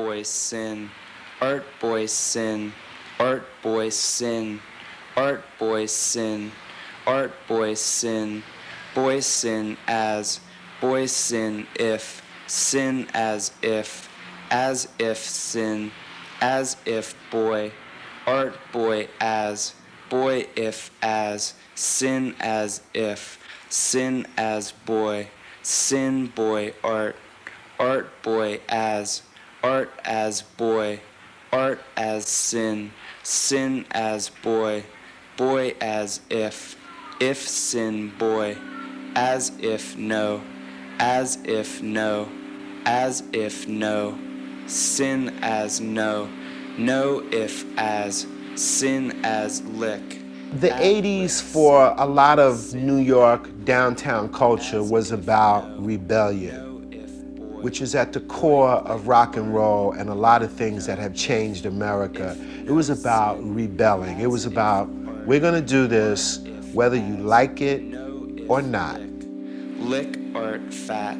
boy sin, art boy sin, art boy sin, art boy sin, art boy sin, boy sin as, boy sin if sin, as if boy, art boy as, boy if as, sin as boy, sin boy art, art boy as boy, art as sin as boy as if sin boy, as if no, as if no, as if no, sin as no, no if as, sin as lick. The 80s for a lot of New York downtown culture was about rebellion, which is at the core of rock and roll and a lot of things that have changed America. It was about rebelling. It was about, we're gonna do this whether you like it or not. Lick art fat,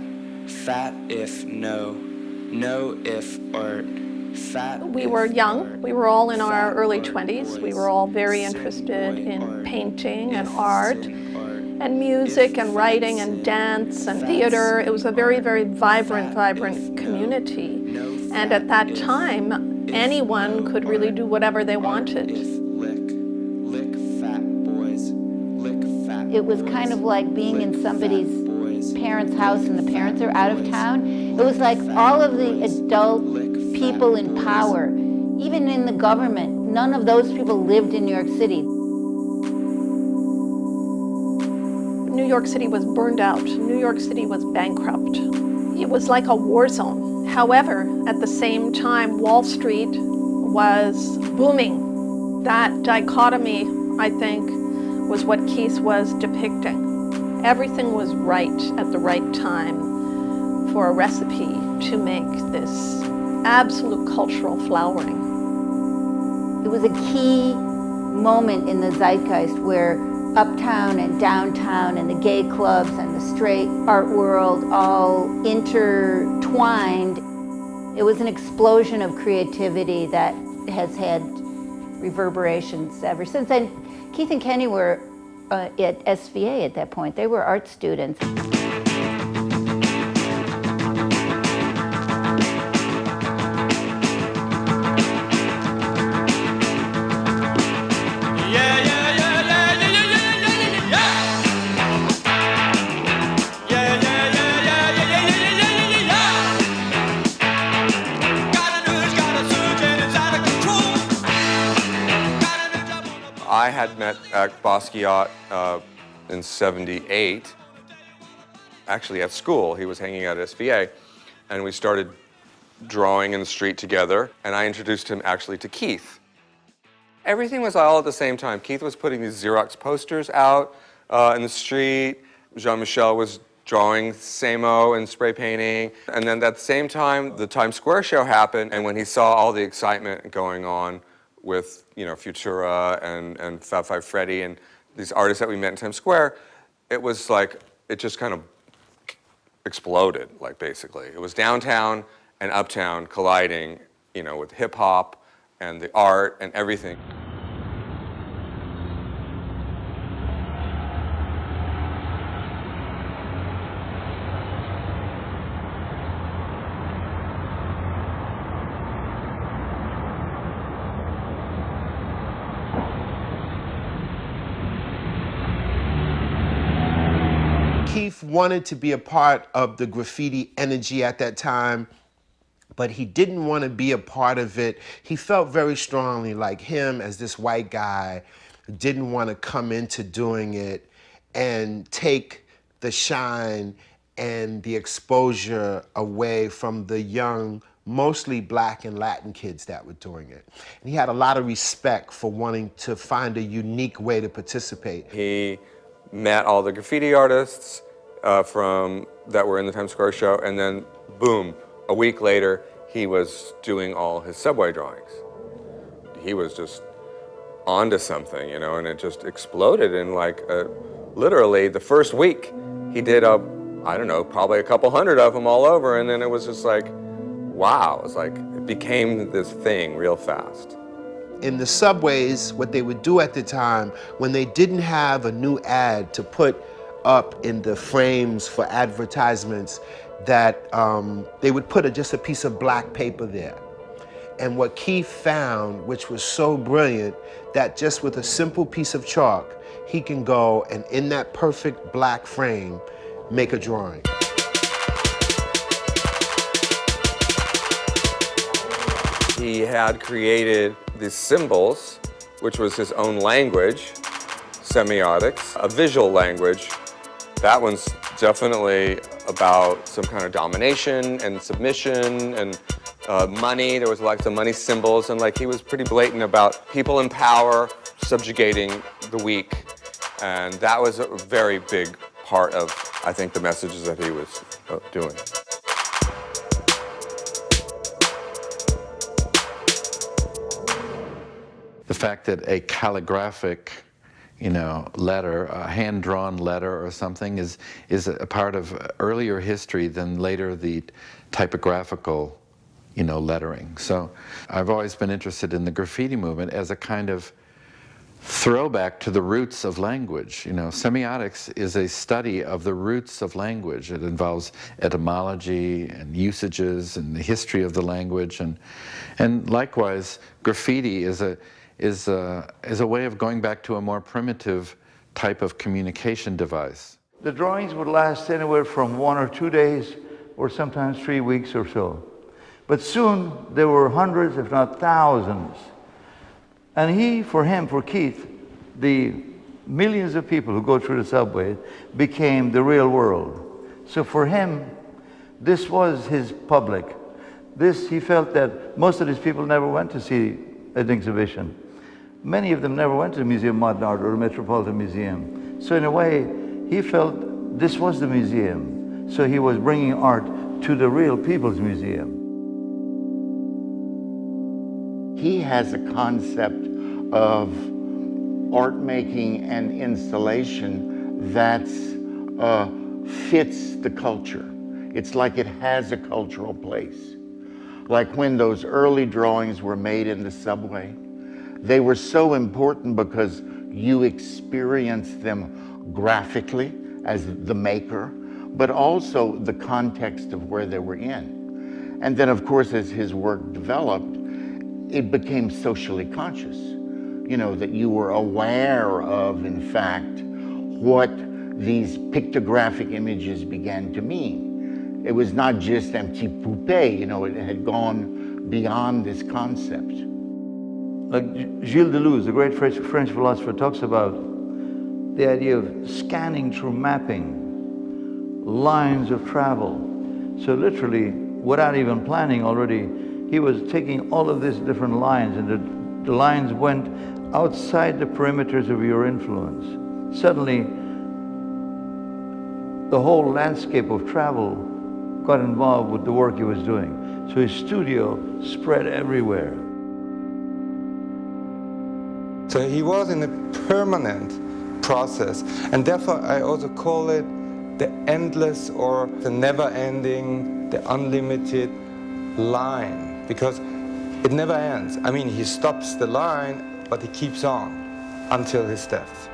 fat if no, no if art, fat. We were young. We were all in our early 20s. We were all very interested in painting and art and music and writing and dance and theater. It was a very, very vibrant community. And at that time, anyone could really do whatever they wanted. It was kind of like being in somebody's parents' house and the parents are out of town. It was like all of the adult people in power, even in the government, none of those people lived in New York City. New York City was burned out. New York City was bankrupt. It was like a war zone. However, at the same time, Wall Street was booming. That dichotomy, I think, was what Keith was depicting. Everything was right at the right time for a recipe to make this absolute cultural flowering. It was a key moment in the zeitgeist where uptown and downtown and the gay clubs and the straight art world all intertwined. It was an explosion of creativity that has had reverberations ever since. And Keith and Kenny were at SVA at that point. They were art students. I had met Basquiat in '78, actually at school. He was hanging out at SVA, and we started drawing in the street together, and I introduced him actually to Keith. Everything was all at the same time. Keith was putting these Xerox posters out in the street. Jean-Michel was drawing Samo and spray painting. And then at the same time, the Times Square show happened, and when he saw all the excitement going on with, you know, Futura and Fab Five Freddy and these artists that we met in Times Square, it was like, it just kind of exploded, like, basically. It was downtown and uptown colliding, you know, with hip hop and the art and everything. Keith wanted to be a part of the graffiti energy at that time, but he didn't want to be a part of it. He felt very strongly like him as this white guy didn't want to come into doing it and take the shine and the exposure away from the young, mostly Black and Latin kids that were doing it. And he had a lot of respect for wanting to find a unique way to participate. He met all the graffiti artists that were in the Times Square show, and then boom, a week later, he was doing all his subway drawings. He was just onto something, you know, and it just exploded in like, literally the first week, he did I don't know, probably a couple hundred of them all over, and then it was just like, wow, it was like, It became this thing real fast. In the subways, what they would do at the time, when they didn't have a new ad to put up in the frames for advertisements, that they would put just a piece of black paper there. And what Keith found, which was so brilliant, that just with a simple piece of chalk, he can go and in that perfect black frame, make a drawing. He had created these symbols, which was his own language, semiotics, a visual language. That one's definitely about some kind of domination and submission and money. There was like some money symbols, and like he was pretty blatant about people in power subjugating the weak. And that was a very big part of, I think, the messages that he was doing. The fact that a calligraphic, letter, a hand-drawn letter or something is a part of earlier history than later the typographical, lettering. So I've always been interested in the graffiti movement as a kind of throwback to the roots of language. Semiotics is a study of the roots of language. It involves etymology and usages and the history of the language, and likewise, graffiti is a way of going back to a more primitive type of communication device. The drawings would last anywhere from 1 or 2 days, or sometimes 3 weeks or so. But soon there were hundreds, if not thousands. And for Keith, the millions of people who go through the subway became the real world. So for him, this was his public. He felt that most of these people never went to see an exhibition. Many of them never went to the Museum of Modern Art or the Metropolitan Museum. So in a way, he felt this was the museum. So he was bringing art to the real people's museum. He has a concept of art making and installation that fits the culture. It's like it has a cultural place. Like when those early drawings were made in the subway, they were so important because you experienced them graphically as the maker, but also the context of where they were in. And then of course, as his work developed, it became socially conscious. That you were aware of, in fact, what these pictographic images began to mean. It was not just un petit poupée, it had gone beyond this concept. Like Gilles Deleuze, the great French philosopher, talks about the idea of scanning through mapping, lines of travel. So literally, without even planning already, he was taking all of these different lines, and the lines went outside the perimeters of your influence. Suddenly, the whole landscape of travel got involved with the work he was doing. So his studio spread everywhere. So he was in a permanent process, and therefore I also call it the endless or the never-ending, the unlimited line, because it never ends. I mean, he stops the line, but he keeps on until his death.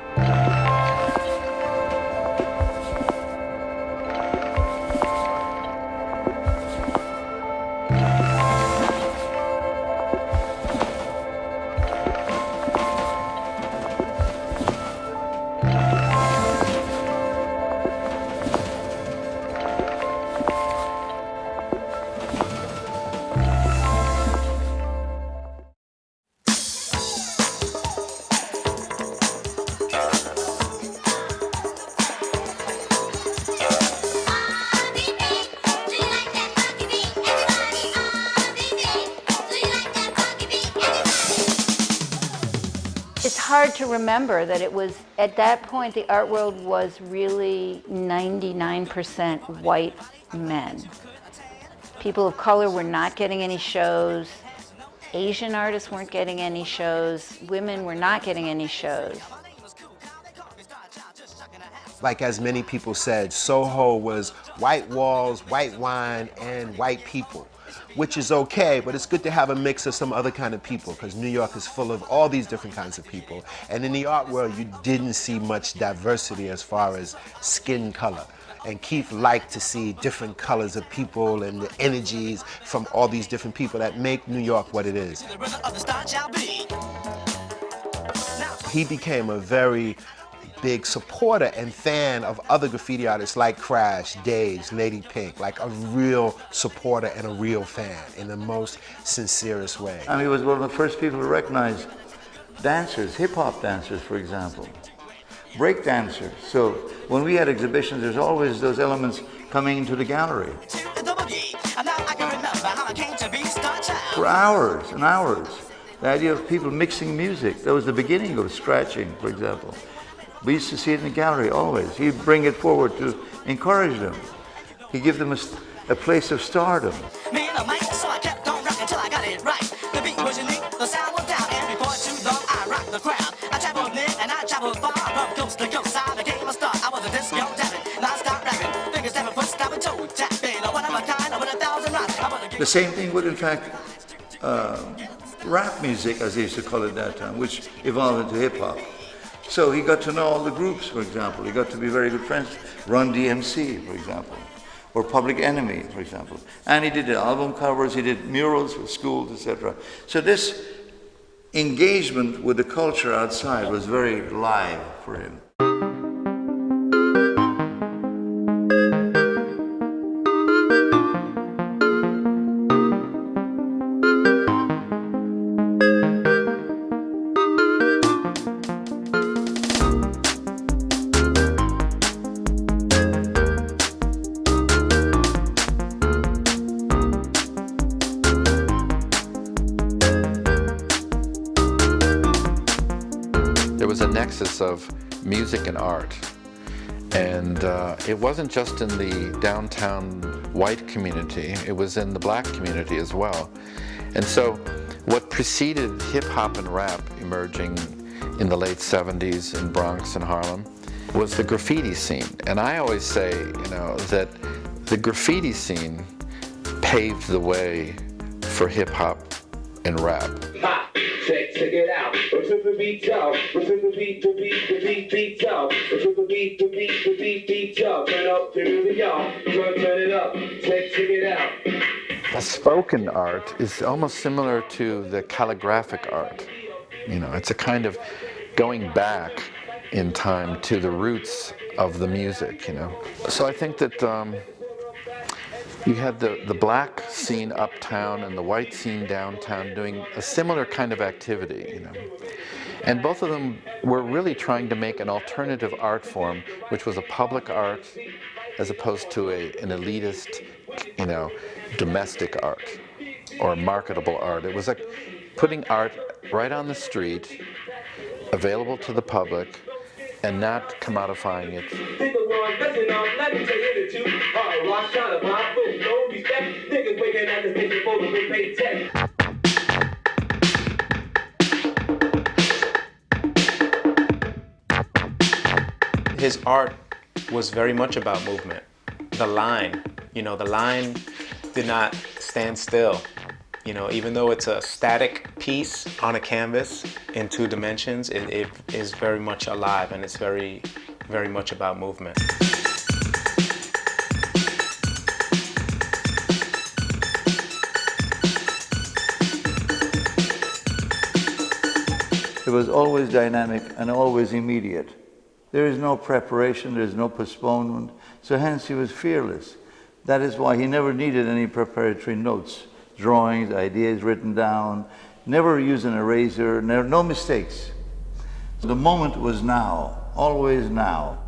It's hard to remember that it was, at that point, the art world was really 99% white men. People of color were not getting any shows. Asian artists weren't getting any shows. Women were not getting any shows. Like as many people said, Soho was white walls, white wine, and white people. which is okay, but it's good to have a mix of some other kind of people because New York is full of all these different kinds of people. And in the art world, you didn't see much diversity as far as skin color. And Keith liked to see different colors of people and the energies from all these different people that make New York what it is. He became a very big supporter and fan of other graffiti artists like Crash, Days, Lady Pink, like a real supporter and a real fan in the most sincerest way. And he was one of the first people to recognize dancers, hip-hop dancers, for example, break dancers. So when we had exhibitions, there's always those elements coming into the gallery. For hours and hours. The idea of people mixing music, that was the beginning of scratching, for example. We used to see it in the gallery always. He'd bring it forward to encourage them. He'd give them a place of stardom. The same thing would, in fact, rap music, as they used to call it that time, which evolved into hip-hop. So he got to know all the groups, for example. He got to be very good friends. Run DMC, for example, or Public Enemy, for example. And he did the album covers, he did murals for schools, etc. So this engagement with the culture outside was very live for him. There was a nexus of music and art. And it wasn't just in the downtown white community, it was in the black community as well. And so what preceded hip-hop and rap emerging in the late 70s in Bronx and Harlem was the graffiti scene. And I always say, that the graffiti scene paved the way for hip-hop and rap. Check it out. Until the beat up. Until the beat up. Until the beat up. Turn up, turn it up. Check it out. The spoken art is almost similar to the calligraphic art. It's a kind of going back in time to the roots of the music, So I think that you had the black scene uptown and the white scene downtown doing a similar kind of activity, And both of them were really trying to make an alternative art form, which was a public art as opposed to an elitist, domestic art or marketable art. It was like putting art right on the street, available to the public, and not commodifying it. His art was very much about movement. The line did not stand still. Even though it's a static piece on a canvas in 2 dimensions, it is very much alive, and it's very, very much about movement. It was always dynamic and always immediate. There is no preparation, there is no postponement, so hence he was fearless. That is why he never needed any preparatory notes, drawings, ideas written down, never used an eraser, no mistakes. The moment was now, always now.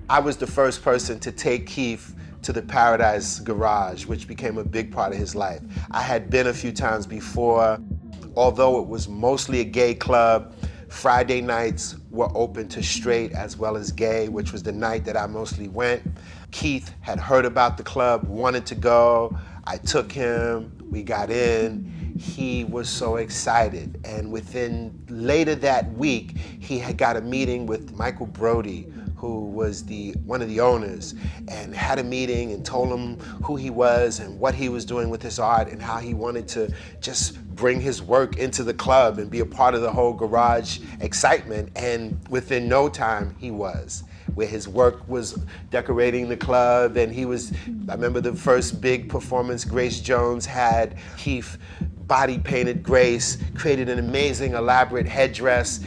I was the first person to take Keith to the Paradise Garage, which became a big part of his life. I had been a few times before. Although it was mostly a gay club, Friday nights were open to straight as well as gay, which was the night that I mostly went. Keith had heard about the club, wanted to go. I took him, we got in. he was so excited. And later that week, he had got a meeting with Michael Brody, who was one of the owners, and had a meeting and told him who he was and what he was doing with his art and how he wanted to just bring his work into the club and be a part of the whole garage excitement. And within no time, he was. Where his work was decorating the club, and I remember the first big performance Grace Jones had. Keith body painted Grace, created an amazing elaborate headdress.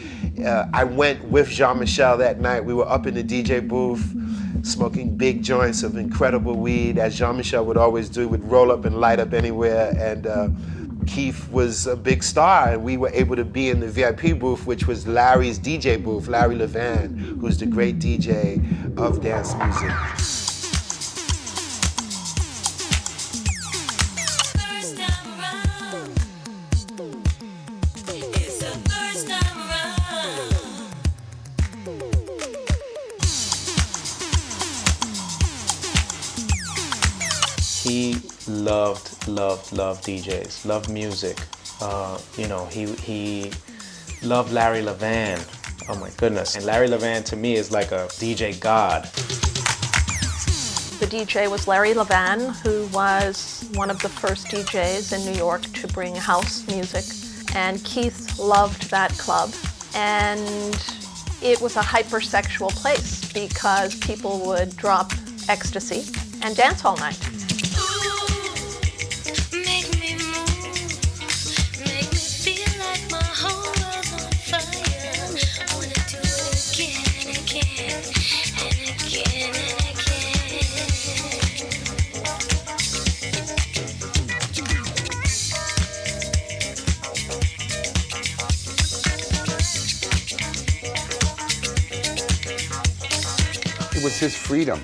I went with Jean-Michel that night. We were up in the DJ booth smoking big joints of incredible weed, as Jean-Michel would always do. He would roll up and light up anywhere, and Keith was a big star, and we were able to be in the VIP booth, which was Larry's DJ booth, Larry Levan, who's the great DJ of dance music. He loved DJs, loved music. He loved Larry Levan. Oh my goodness. And Larry Levan to me is like a DJ god. The DJ was Larry Levan, who was one of the first DJs in New York to bring house music. And Keith loved that club. And it was a hypersexual place because people would drop ecstasy and dance all night. It was his freedom.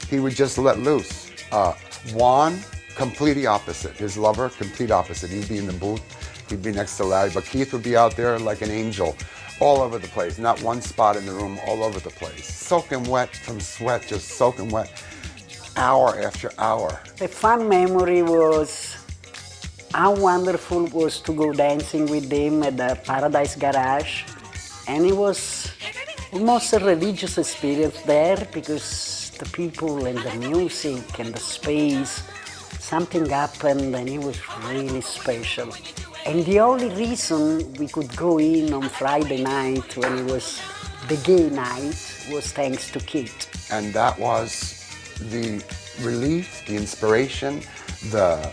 He would just let loose. Juan, completely opposite. His lover, complete opposite. He'd be in the booth, he'd be next to Larry, but Keith would be out there like an angel, all over the place. Not one spot in the room, all over the place. Soaking wet from sweat, just soaking wet, hour after hour. The fun memory was how wonderful it was to go dancing with him at the Paradise Garage. And it was almost a religious experience there because the people and the music and the space, something happened and it was really special. And the only reason we could go in on Friday night when it was the gay night was thanks to Keith. And that was the relief, the inspiration, the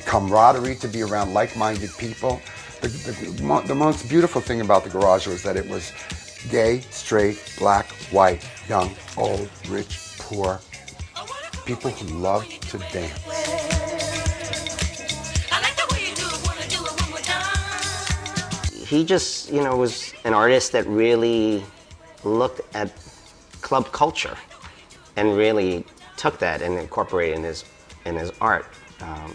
camaraderie to be around like-minded people. The most beautiful thing about the garage was that it was gay, straight, black, white, young, old, rich, poor, people who loved to dance. He just, was an artist that really looked at club culture and really took that and incorporated in his art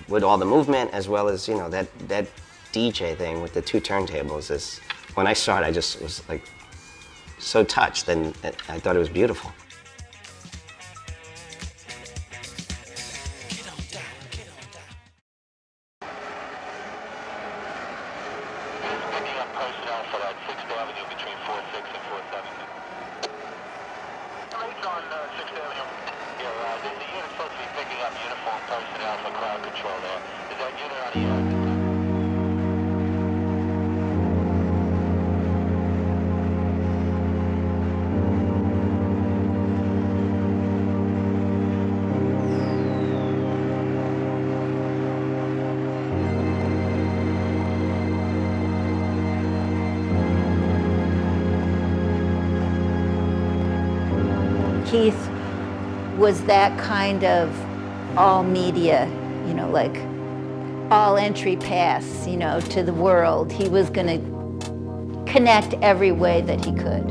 with all the movement as well as, that DJ thing with the two turntables. When I saw it, I just was like so touched, and I thought it was beautiful. Keith was that kind of all media, like all entry pass, to the world. He was going to connect every way that he could.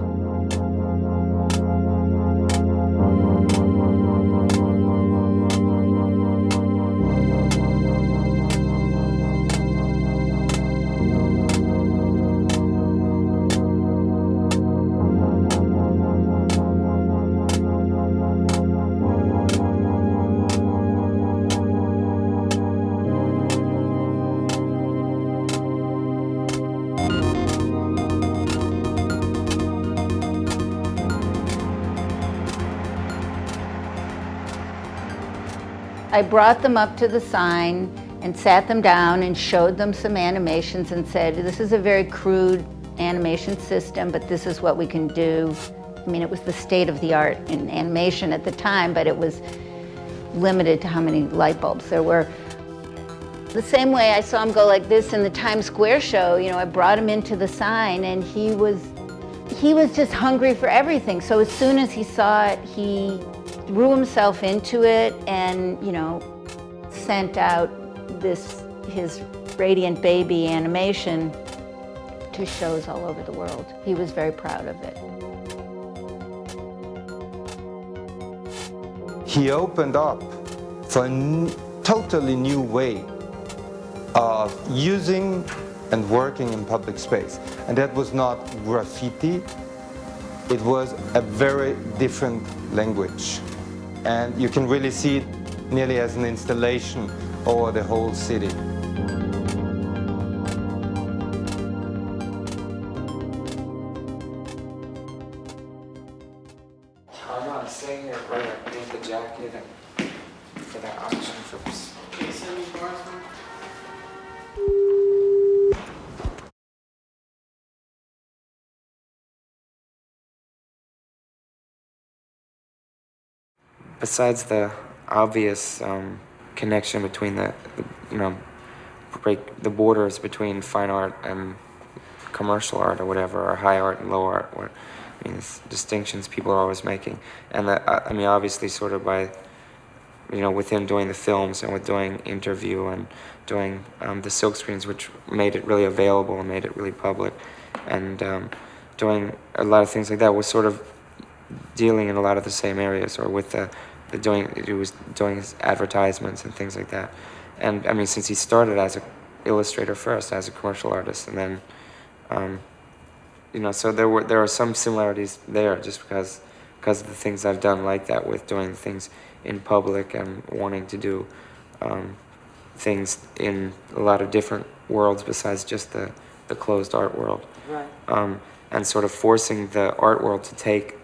I brought them up to the sign and sat them down and showed them some animations and said, this is a very crude animation system, but this is what we can do. I mean, it was the state of the art in animation at the time, but it was limited to how many light bulbs there were. The same way I saw him go like this in the Times Square show, you know, I brought him into the sign and he was just hungry for everything. So as soon as he saw it, he threw himself into it and, you know, sent out his Radiant Baby animation to shows all over the world. He was very proud of it. He opened up for a totally new way of using and working in public space. And that was not graffiti, it was a very different language. And you can really see it nearly as an installation over the whole city. I'm not saying it right. I made the jacket for that auction for this. Besides the obvious connection between the break the borders between fine art and commercial art or whatever, or high art and low art, it's distinctions people are always making, and I mean obviously sort of by, with him doing the films and with doing Interview and doing the silk screens, which made it really available and made it really public, and doing a lot of things like that was sort of dealing in a lot of the same areas, or with he was doing his advertisements and things like that. And I mean, since he started as an illustrator first, as a commercial artist, and then so there are some similarities there, just because of the things I've done like that, with doing things in public and wanting to do things in a lot of different worlds besides just the closed art world. Right. And sort of forcing the art world to take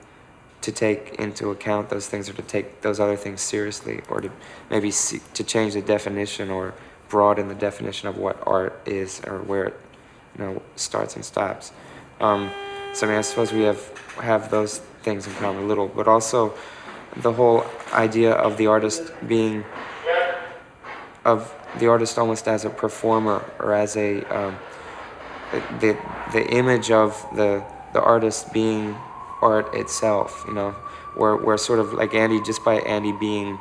into account those things, or to take those other things seriously, or to maybe to change the definition or broaden the definition of what art is, or where it starts and stops. So I mean, I suppose we have those things in common a little, but also the whole idea of the artist almost as a performer, or as a the image of the artist being art itself, where sort of like Andy, just by Andy being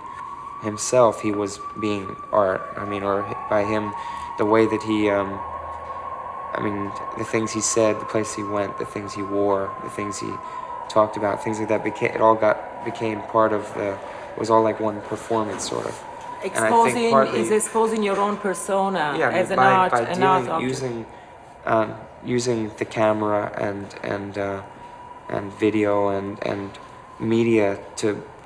himself, he was being art. I mean, or by him, the way that he, the things he said, the place he went, the things he wore, the things he talked about, things like that, became part of it was all like one performance, sort of. Exposing your own persona as an art using the camera and video and media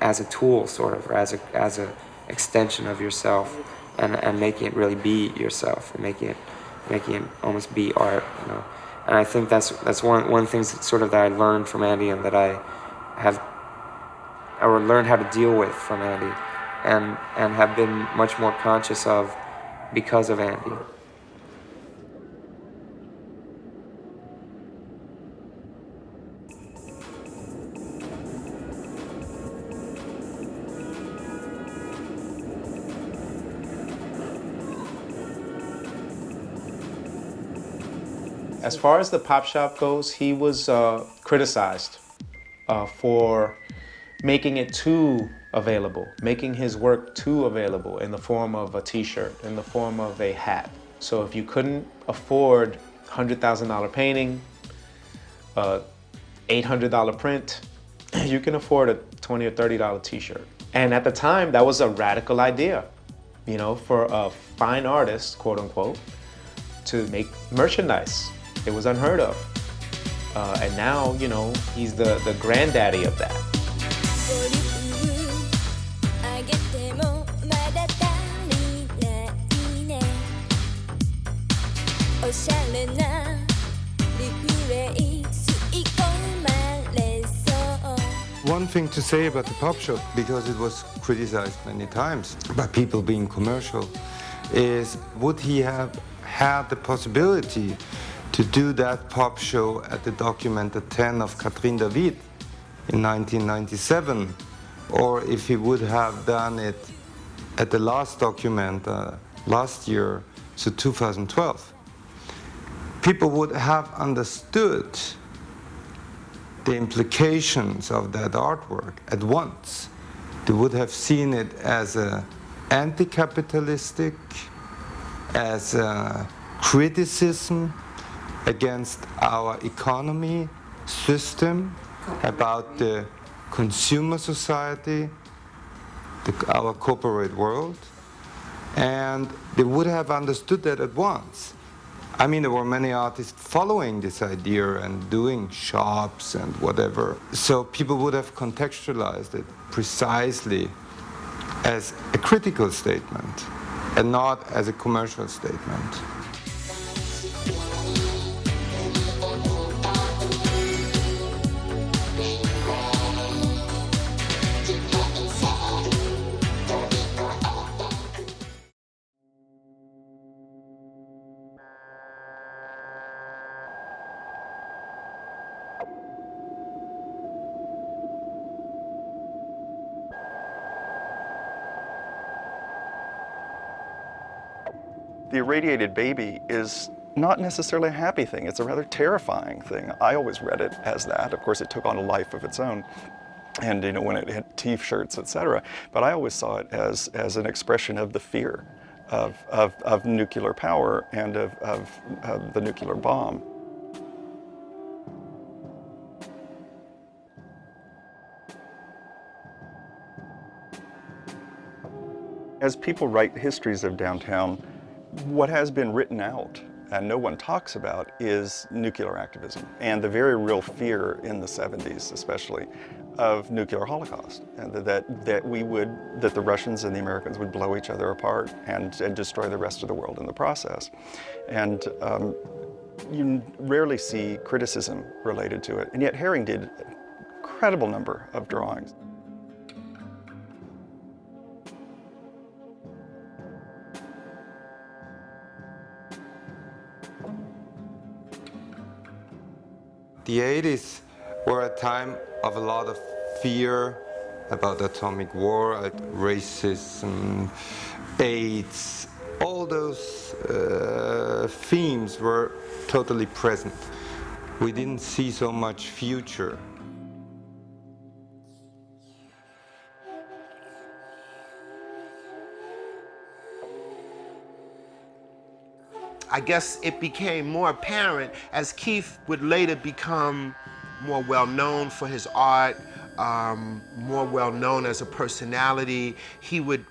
as a tool, sort of, or as a extension of yourself, and making it really be yourself, and making it almost be art, And I think that's one of the things that I learned from Andy, and that I learned how to deal with from Andy, and have been much more conscious of because of Andy. As far as the pop shop goes, he was criticized for making it too available, making his work too available in the form of a t-shirt, in the form of a hat. So if you couldn't afford $100,000 painting, $800 print, you can afford a $20 or $30 t-shirt. And at the time, that was a radical idea, for a fine artist, quote unquote, to make merchandise. It was unheard of. And now, he's the granddaddy of that. One thing to say about the pop show, because it was criticized many times by people being commercial, is would he have had the possibility to do that pop show at the Documented 10 of Catherine David in 1997, or if he would have done it at the last document last year, so 2012. People would have understood the implications of that artwork at once. They would have seen it as a anti-capitalistic, as a criticism against our economy system, about the consumer society, our corporate world, and they would have understood that at once. I mean, there were many artists following this idea and doing shops and whatever, so people would have contextualized it precisely as a critical statement and not as a commercial statement. The irradiated baby is not necessarily a happy thing. It's a rather terrifying thing. I always read it as that. Of course, it took on a life of its own, and when it had T-shirts, etc. But I always saw it as an expression of the fear of nuclear power and of the nuclear bomb. As people write histories of downtown, what has been written out and no one talks about is nuclear activism and the very real fear in the 70s especially of nuclear holocaust, and that the Russians and the Americans would blow each other apart and destroy the rest of the world in the process. And you rarely see criticism related to it, and yet Haring did an incredible number of drawings. The 80s were a time of a lot of fear about atomic war, racism, AIDS. All those themes were totally present. We didn't see so much future. I guess it became more apparent as Keith would later become more well-known for his art, more well-known as a personality. He would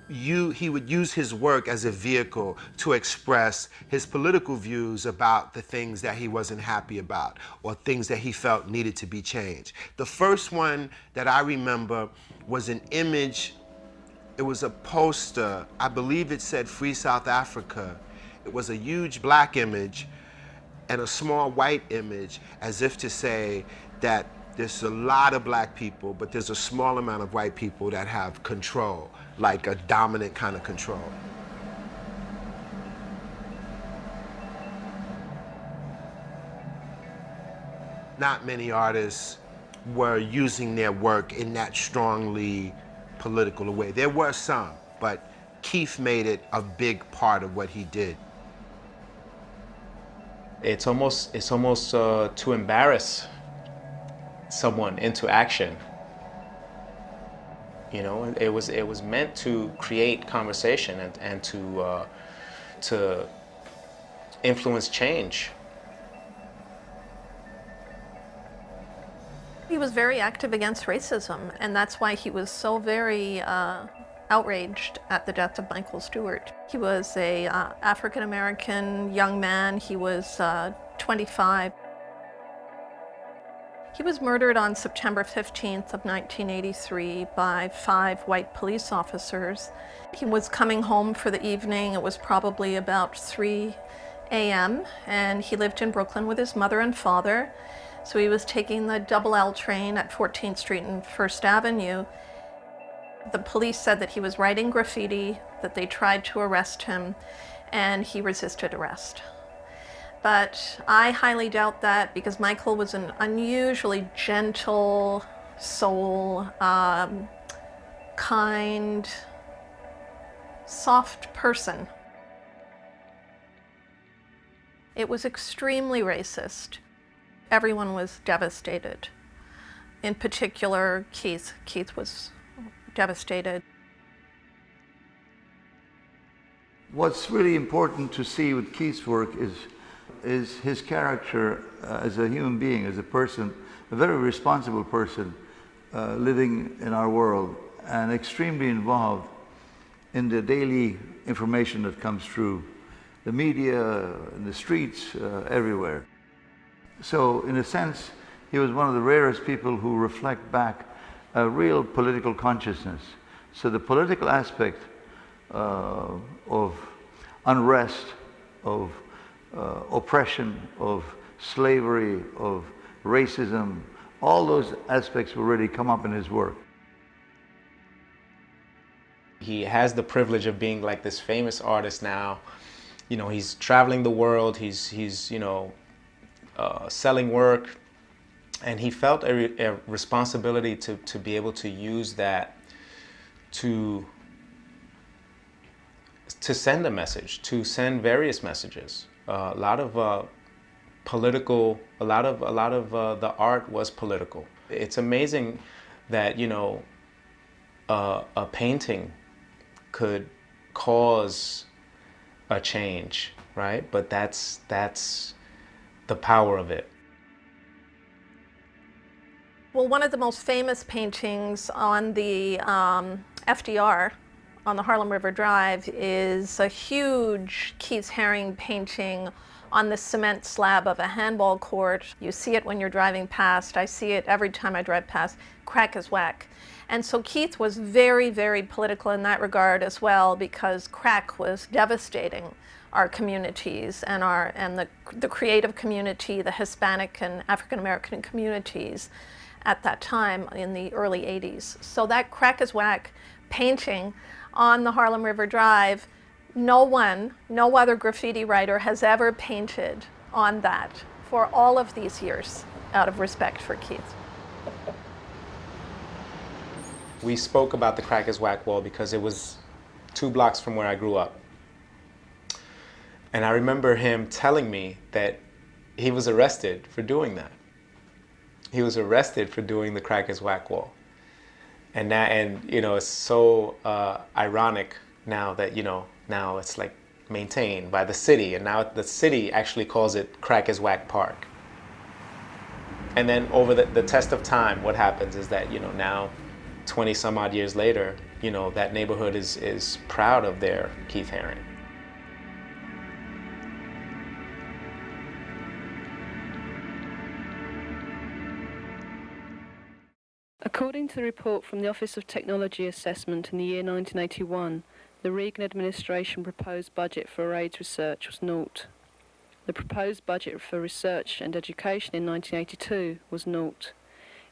use his work as a vehicle to express his political views about the things that he wasn't happy about or things that he felt needed to be changed. The first one that I remember was an image. It was a poster. I believe it said Free South Africa. It was a huge black image and a small white image, as if to say that there's a lot of black people, but there's a small amount of white people that have control, like a dominant kind of control. Not many artists were using their work in that strongly political way. There were some, but Keith made it a big part of what he did. It's almost to embarrass someone into action. You know, it was meant to create conversation and to influence change. He was very active against racism, and that's why he was so very outraged at the death of Michael Stewart. He was a African-American young man. He was 25. He was murdered on September 15th of 1983 by 5 white police officers. He was coming home for the evening. It was probably about 3 a.m. and he lived in Brooklyn with his mother and father. So he was taking the double L train at 14th Street and First Avenue. The police said that he was writing graffiti, that they tried to arrest him, and he resisted arrest. But I highly doubt that, because Michael was an unusually gentle soul, kind, soft person. It was extremely racist. Everyone was devastated. In particular, Keith. Keith was devastated. What's really important to see with Keith's work is his character as a human being, as a person, a very responsible person living in our world and extremely involved in the daily information that comes through the media, in the streets, everywhere. So in a sense, he was one of the rarest people who reflect back a real political consciousness. So the political aspect of unrest, of oppression, of slavery, of racism, all those aspects will really come up in his work. He has the privilege of being like this famous artist now. You know, he's traveling the world, he's you know, selling work, and he felt a responsibility to be able to use that to send a message, to send various messages. A lot of political, a lot of the art was political. It's amazing that, you know, a painting could cause a change, right? But that's the power of it. Well, one of the most famous paintings on the FDR, on the Harlem River Drive, is a huge Keith Haring painting on the cement slab of a handball court. You see it when you're driving past. I see it every time I drive past. Crack is whack. And so Keith was very, very political in that regard as well, because crack was devastating our communities and the creative community, the Hispanic and African American communities at that time in the early 80s. So that Crack is Whack painting on the Harlem River Drive, no other graffiti writer has ever painted on that for all of these years, out of respect for Keith. We spoke about the Crack is Whack wall because it was 2 blocks from where I grew up. And I remember him telling me that he was arrested for doing that. He was arrested for doing the Crack is Whack wall. And you know, it's so ironic now that, you know, now it's like maintained by the city, and now the city actually calls it Crack is Whack Park. And then over the test of time, what happens is that, you know, now 20 some odd years later, you know, that neighborhood is proud of their Keith Haring. According to the report from the Office of Technology Assessment in the year 1981, the Reagan administration proposed budget for AIDS research was naught. The proposed budget for research and education in 1982 was naught.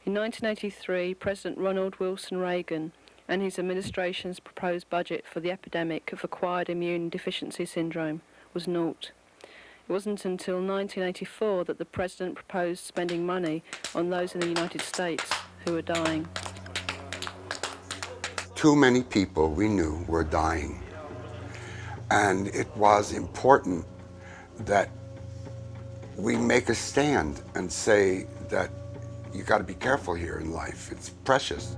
In 1983, President Ronald Wilson Reagan and his administration's proposed budget for the epidemic of acquired immune deficiency syndrome was naught. It wasn't until 1984 that the President proposed spending money on those in the United States who were dying. Too many people we knew were dying. And it was important that we make a stand and say that you got to be careful here in life. It's precious.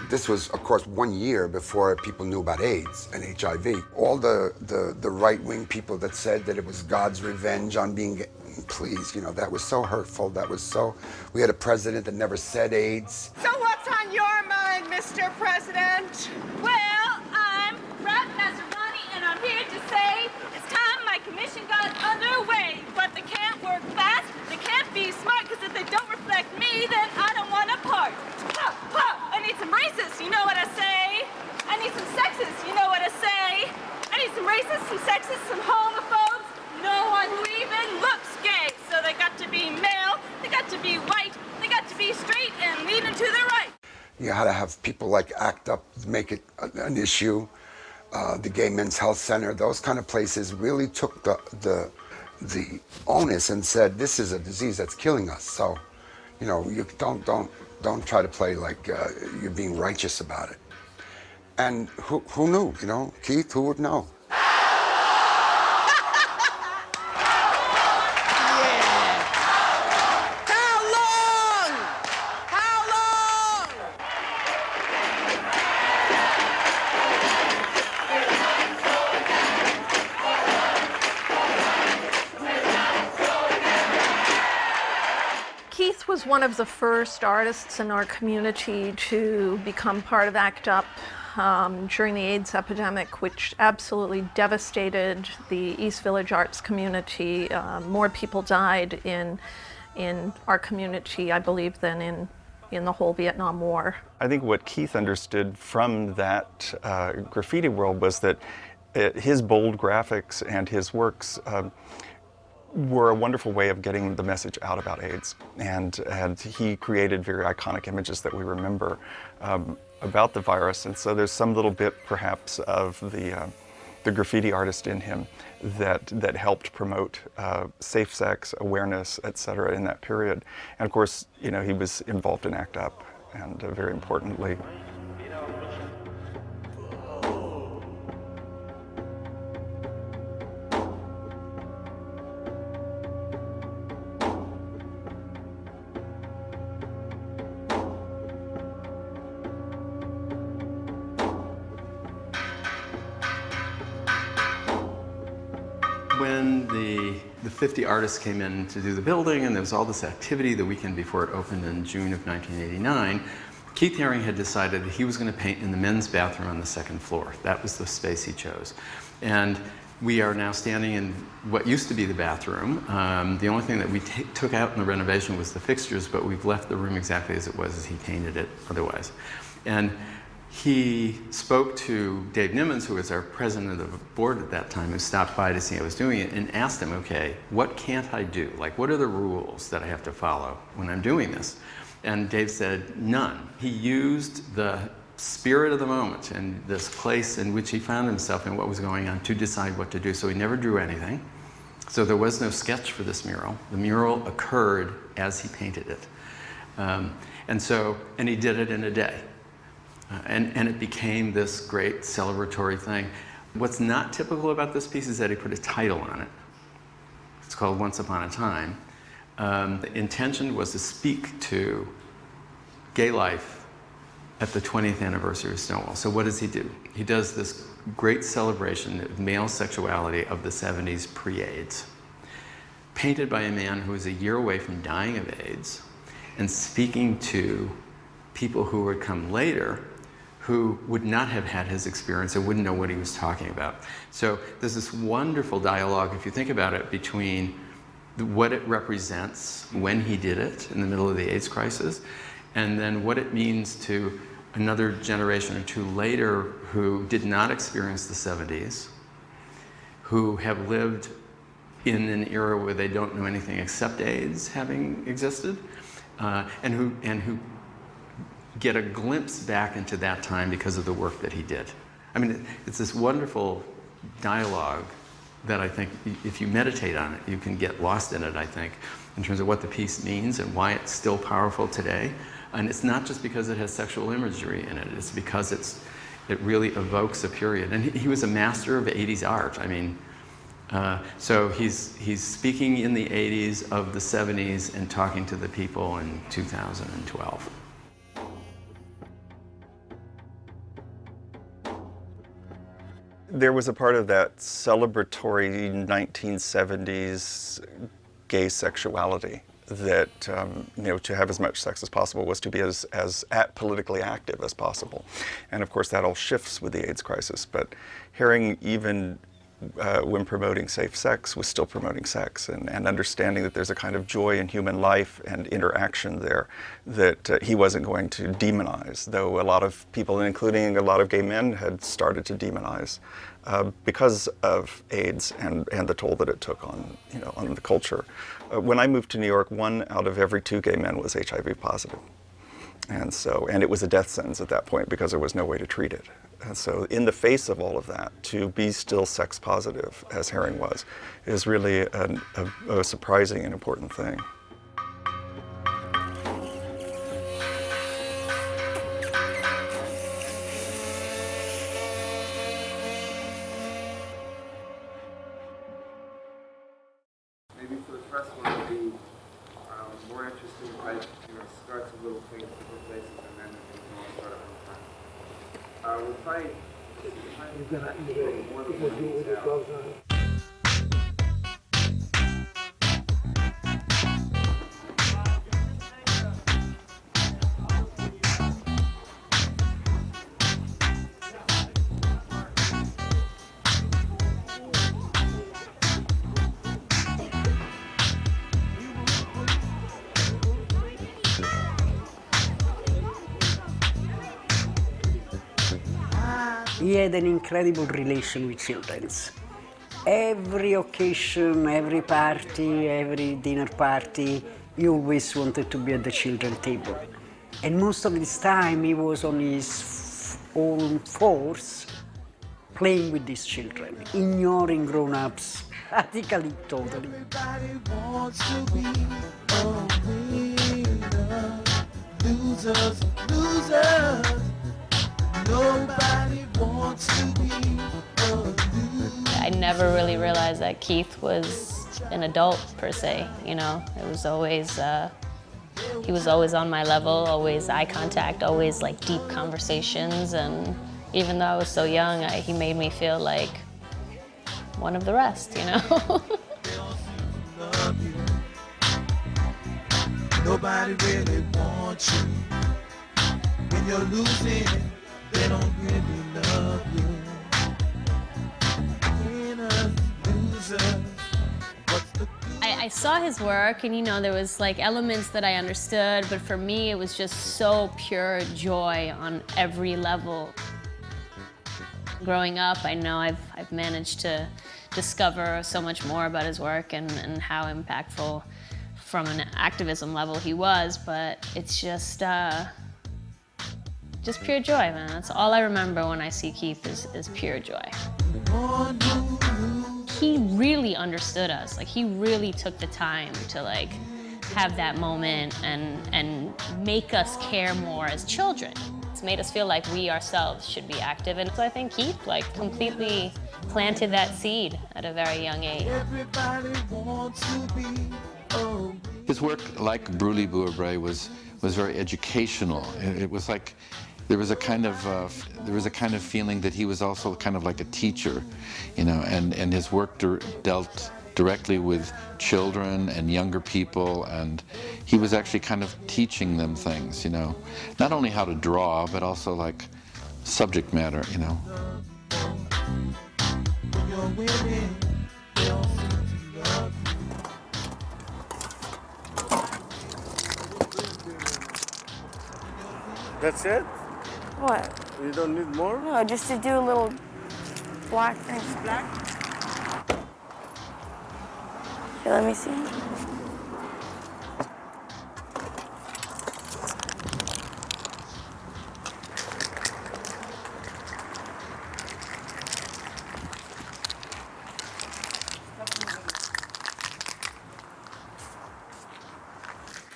This was, of course, 1 year before people knew about AIDS and HIV. All the right-wing people that said that it was God's revenge on being, please, you know, that was so hurtful. That was so, we had a president that never said AIDS. So what's on your mind, Mr. President? Well, I'm Rep. Nazarani, and I'm here to say it's time my commission got underway. But they can't work fast, they can't be smart, because if they don't reflect me, then I don't want a part. Ha, ha, I need some racists, you know what I say? I need some sexists, you know what I say? You had to have people like ACT UP make it an issue. The Gay Men's Health Center, those kind of places really took the onus and said, this is a disease that's killing us. So, you know, you don't try to play like you're being righteous about it. And who knew, you know? Keith, who would know? Keith was one of the first artists in our community to become part of ACT UP during the AIDS epidemic, which absolutely devastated the East Village arts community. More people died in our community, I believe, than in the whole Vietnam War. I think what Keith understood from that graffiti world was that his bold graphics and his works were a wonderful way of getting the message out about AIDS. And he created very iconic images that we remember about the virus. And so there's some little bit, perhaps, of the graffiti artist in him that helped promote safe sex, awareness, etc. in that period. And of course, you know, he was involved in ACT UP, and very importantly. When the 50 artists came in to do the building, and there was all this activity the weekend before it opened in June of 1989, Keith Haring had decided that he was going to paint in the men's bathroom on the second floor. That was the space he chose. And we are now standing in what used to be the bathroom. The only thing that we took out in the renovation was the fixtures, but we've left the room exactly as it was as he painted it otherwise. And he spoke to Dave Nimmons, who was our president of the board at that time, who stopped by to see how I was doing it, and asked him, okay, what can't I do? Like, what are the rules that I have to follow when I'm doing this? And Dave said, none. He used the spirit of the moment and this place in which he found himself and what was going on to decide what to do. So he never drew anything. So there was no sketch for this mural. The mural occurred as he painted it. And he did it in a day. And it became this great celebratory thing. What's not typical about this piece is that he put a title on it. It's called Once Upon a Time. The intention was to speak to gay life at the 20th anniversary of Stonewall. So what does he do? He does this great celebration of male sexuality of the 70s pre-AIDS, painted by a man who was a year away from dying of AIDS, and speaking to people who would come later who would not have had his experience and wouldn't know what he was talking about. So there's this wonderful dialogue, if you think about it, between what it represents when he did it in the middle of the AIDS crisis, and then what it means to another generation or two later who did not experience the 70s, who have lived in an era where they don't know anything except AIDS having existed, and who get a glimpse back into that time because of the work that he did. I mean, it's this wonderful dialogue that I think if you meditate on it, you can get lost in it, I think, in terms of what the piece means and why it's still powerful today. And it's not just because it has sexual imagery in it, it's because it really evokes a period. And he was a master of 80s art. I mean, so he's speaking in the 80s of the 70s and talking to the people in 2012. There was a part of that celebratory 1970s gay sexuality that, you know, to have as much sex as possible was to be as politically active as possible. And of course that all shifts with the AIDS crisis, but Haring, even when promoting safe sex, was still promoting sex and understanding that there's a kind of joy in human life and interaction there that he wasn't going to demonize, though a lot of people, including a lot of gay men, had started to demonize because of AIDS and the toll that it took on, you know, on the culture. When I moved to New York, 1 out of every 2 gay men was HIV positive. And it was a death sentence at that point because there was no way to treat it. And so in the face of all of that, to be still sex positive, as Haring was, is really a surprising and important thing. Maybe for the first one, it'll be more interesting if I start some little things, different places, and then we can all start at one time. We'll probably more than one detail. He had an incredible relation with children. Every occasion, every party, every dinner party, he always wanted to be at the children's table. And most of this time he was on his own fours playing with these children, ignoring grown-ups, practically totally. Everybody wants to be a winner. Losers, losers. Nobody wants to be a loser. I never really realized that Keith was an adult per se, you know. It was always, he was always on my level, always eye contact, always like deep conversations, and even though I was so young, he made me feel like one of the rest, you know. Nobody really wants you. When you're losing, they don't really love you. Winners, losers. I saw his work, and you know, there was like elements that I understood, but for me it was just so pure joy on every level. Growing up, I know I've managed to discover so much more about his work and how impactful from an activism level he was, but it's just pure joy, man. That's all I remember when I see Keith is pure joy. He really understood us. Like, he really took the time to like have that moment and make us care more as children. It's made us feel like we ourselves should be active, and so I think Keith like completely planted that seed at a very young age. Everybody wants to be a His work, like Brûlé Bourbray, was very educational. It was like there was a kind of feeling that he was also kind of like a teacher, you know, and his work dealt directly with children and younger people, and he was actually kind of teaching them things, you know, not only how to draw, but also like subject matter, you know. That's it? What? You don't need more? No, just to do a little black thing. Black? Okay, let me see.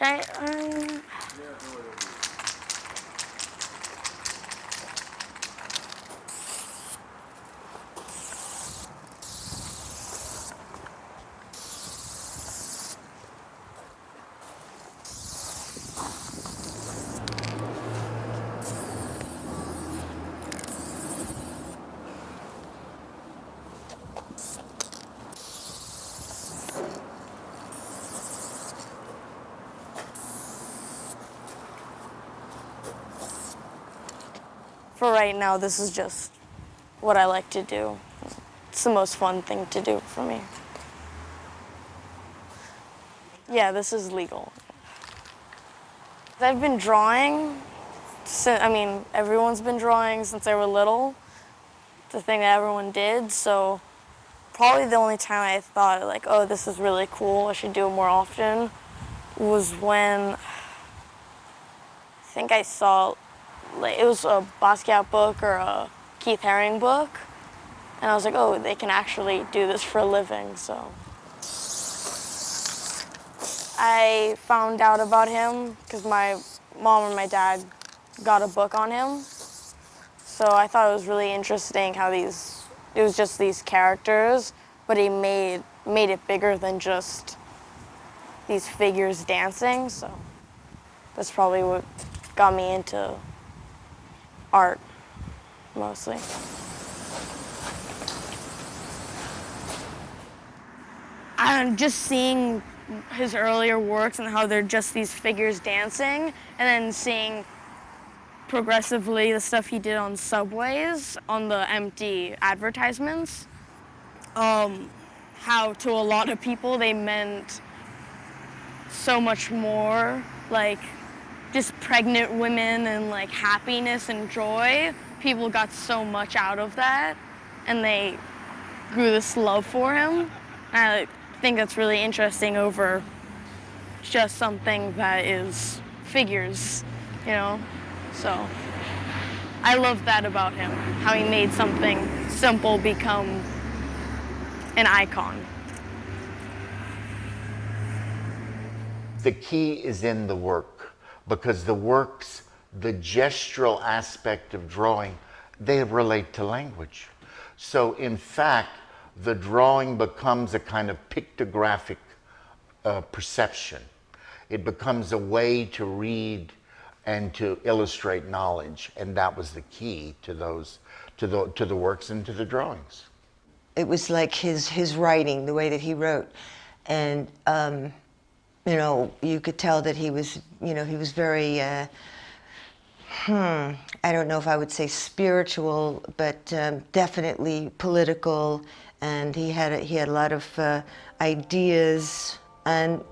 Okay, for right now, this is just what I like to do. It's the most fun thing to do for me. Yeah, this is legal. I've been drawing, everyone's been drawing since they were little. It's the thing that everyone did, so probably the only time I thought like, oh, this is really cool, I should do it more often, was when, I think I saw, like, it was a Basquiat book or a Keith Haring book, and I was like, oh, they can actually do this for a living, so. I found out about him because my mom and my dad got a book on him. So I thought it was really interesting how it was just these characters, but he made it bigger than just these figures dancing, so that's probably what got me into art, mostly. I'm just seeing his earlier works and how they're just these figures dancing, and then seeing progressively the stuff he did on subways, on the empty advertisements, how to a lot of people they meant so much more, like just pregnant women and like happiness and joy. People got so much out of that, and they grew this love for him. I think that's really interesting over just something that is figures, you know? So I love that about him, how he made something simple become an icon. The key is in the work, because the works, the gestural aspect of drawing, they relate to language. So in fact, the drawing becomes a kind of pictographic perception. It becomes a way to read and to illustrate knowledge, and that was the key to those, to the works and to the drawings. It was like his writing, the way that he wrote, and you know, you could tell that he was, you know, he was very, I don't know if I would say spiritual, but definitely political, and he had a lot of ideas, and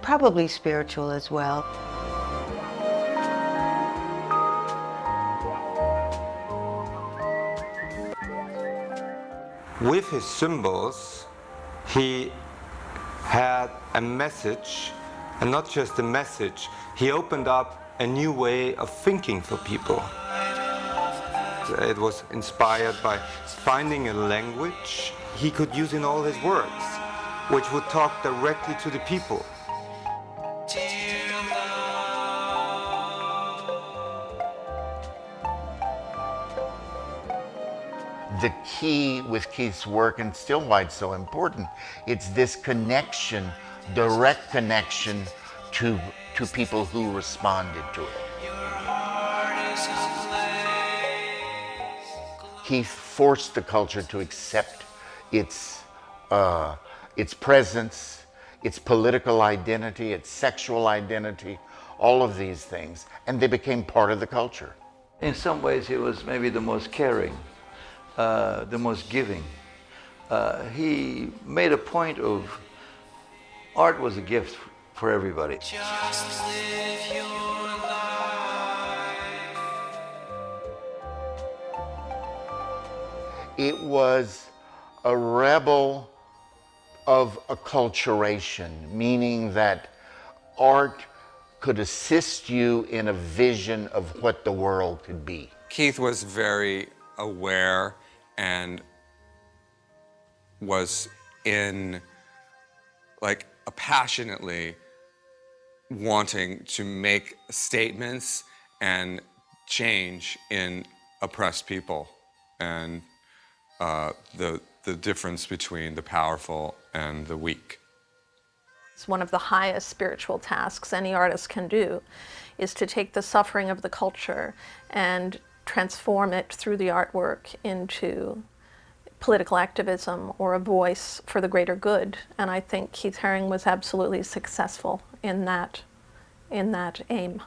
probably spiritual as well. With his symbols, he had a message, and not just a message, he opened up a new way of thinking for people. It was inspired by finding a language he could use in all his works, which would talk directly to the people. The key with Keith's work, and still why it's so important, it's this connection, direct connection to people who responded to it. Keith forced the culture to accept its presence, its political identity, its sexual identity, all of these things, and they became part of the culture. In some ways, he was maybe the most caring, the most giving. He made a point of art was a gift for everybody. Just live your life. It was a rebel of acculturation, meaning that art could assist you in a vision of what the world could be. Keith was very aware and was in, like, passionately wanting to make statements and change in oppressed people, and the difference between the powerful and the weak. It's one of the highest spiritual tasks any artist can do, is to take the suffering of the culture and transform it through the artwork into political activism or a voice for the greater good. And I think Keith Haring was absolutely successful in that aim.